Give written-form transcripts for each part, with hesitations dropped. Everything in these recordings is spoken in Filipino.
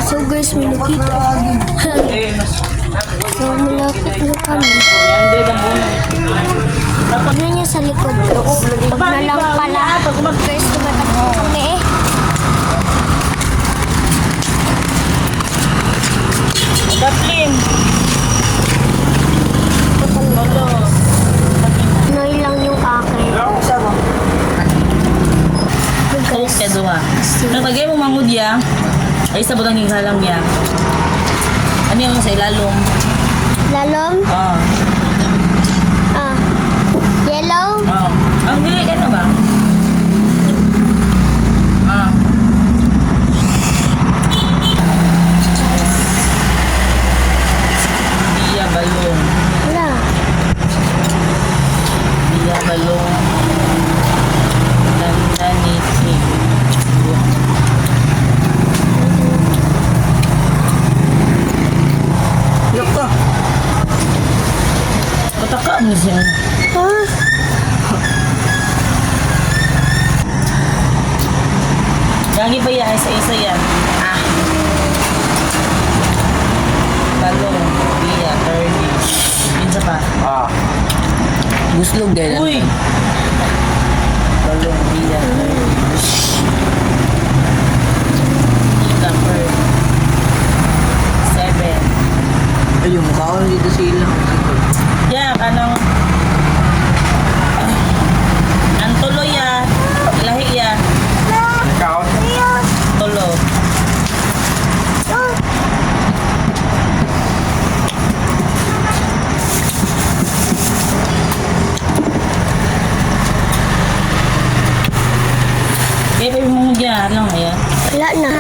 So guys, may nakita. So malapit na kami. Pagnan niya sa likod. Pag na lang pala. Guys, tumatakbo kami. Daplin. Noy lang yung akin. Guys, Kedo nga. Nagtagay mo mangod ya. Ay sa butang hinghalang ya. Ano yung sa ilalong? lalom. Ah. Yellow. Ah. Ang dili ka na ba? Ah. Iya balong. Wala. Iya balong. Nananiti. Yoko. Pataka mo siya. Lagi ba yan? Isa-isa yan. Ah. Balong. Iya. Turny. Pinsa pa. Ah. Guslog din. Uy! Balong. Iya. Turny. Ika. Bird. 7. Ay, yung mukha ko dito sila. Yeah, kanang ang tulo ya, lahi ya, Ikaw? tulo. Kaya pa mo dyan, lang ya. Wala na.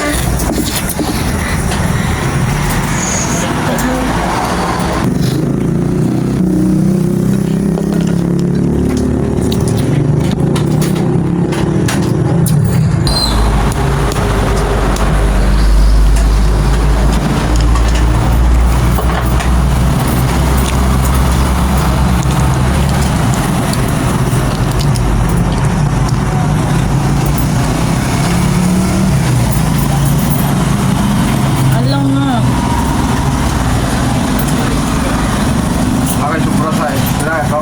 Okay, supra sa sila ito.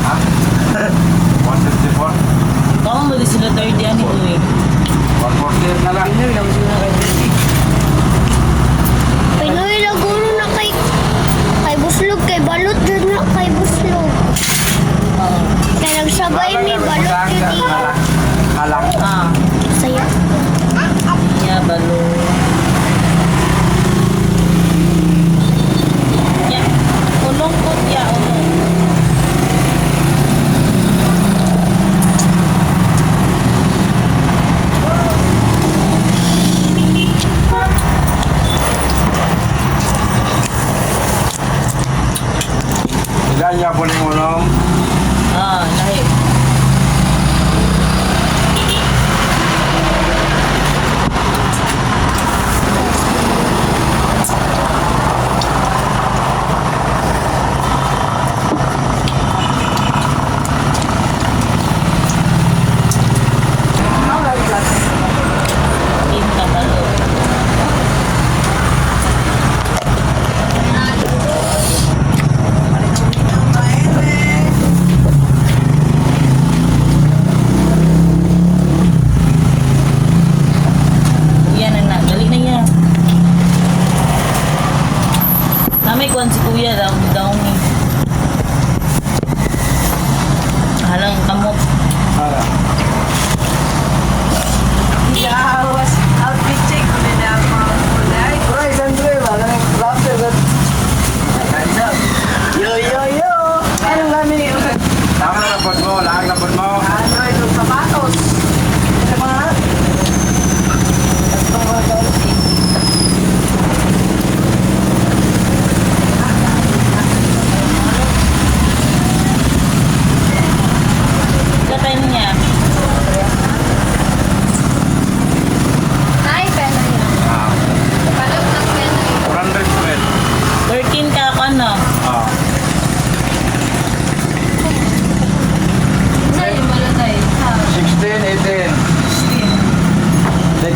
Ha? 154? Baka mo di sila 30 ani ko eh. 148 na lang. Pinoy laguro na kay buslog, kay balot dyan na kay buslog. Kaya nagsabay mi balot yun eh. Alang. Ah, Saya. ya balong. Ya, ulong ko ya ulong. Ilan niya po ng ulong? Ah, lahi. Tinta balong. Yan na, dali na yan. Namay kuhan si kuya daw ni. Halang kamot. Ala. Yawas, outfit check mo na ang mga kulay. Right, Andre, wala nang laughter that. Yo, yo, yo! Ano namin yung Lakang na po mo, lakang na po mo. ano itong sapatos? Sa mga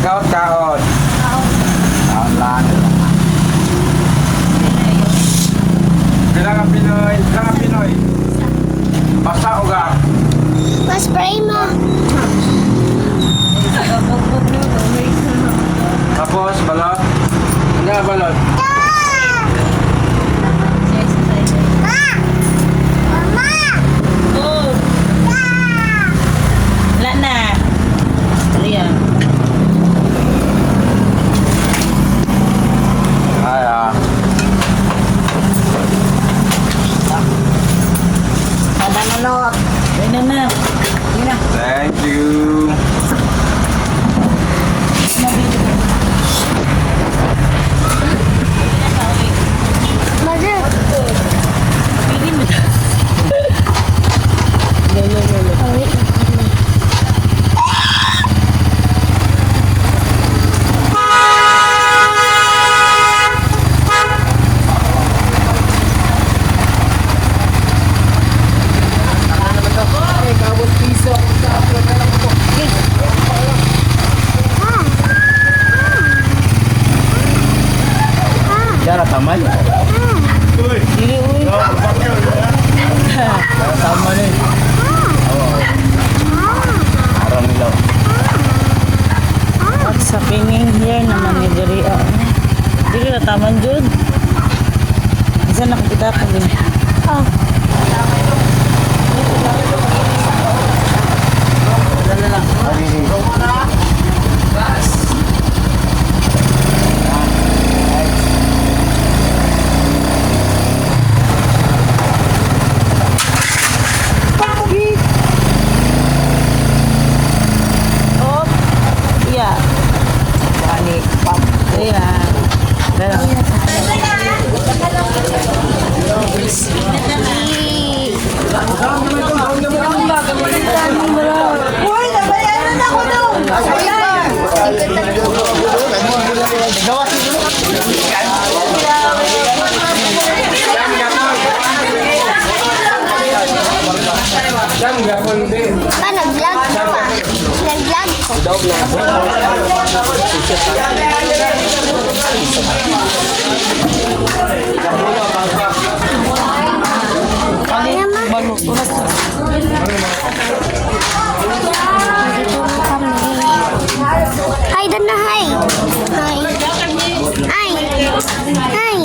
Kaot, kaot. Kaot lang. Bilang ang Pinoy. Bilang ang Pinoy. Basta o ga? Mas pray mo. Tapos, balot. Ano nga balot? Oh. Wala na. Ayan. Ay, ah. Ayan na. Thank you. Mother. Pili mo. Oh, wait. Yan, taman. Dili, uy. Taman eh. Arang nila. What's happening here naman ni Diri? Dili na taman, Jud. Isa nakikita ko din. Oh. Oh, yeah. Ayan. Dalawa. Uy, nabayaran ako doon! Ayan! Ah, nag-vlog ko ah. Nag-vlog ko. Kaya ma. Dito na kami. Hi, doon na hi. Hi. Hi. Hi.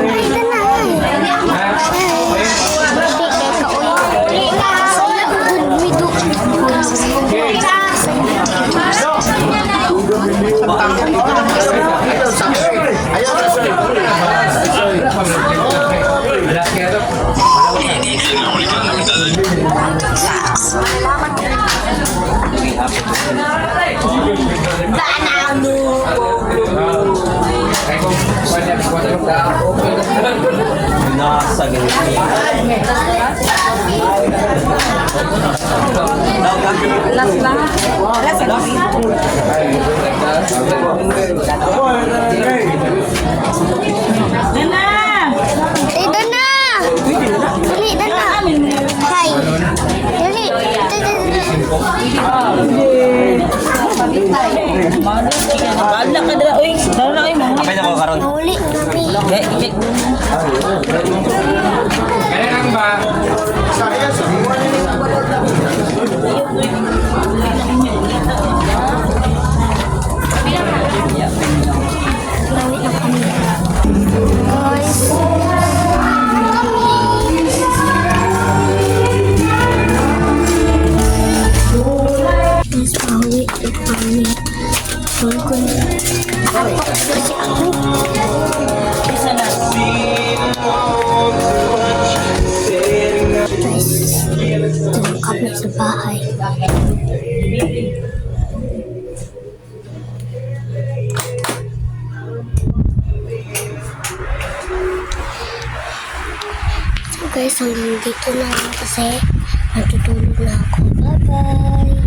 Hi, doon na hi. Hi. Nasa Yan na! Dito na! Dali, dali na. Hi. Dali. Baala ka dala. Uy, dala na kayo mga. Kapay na ko karon. Nahuli kami. Kaya lang ba? Nahuli na kami. Guys. Guys, pauwi na kami. Tungkol. Kasi ako. Isa na. Guys, tulong kami sa bahay. So guys, hanggang dito na lang kasi natutulog na ako. Bye-bye!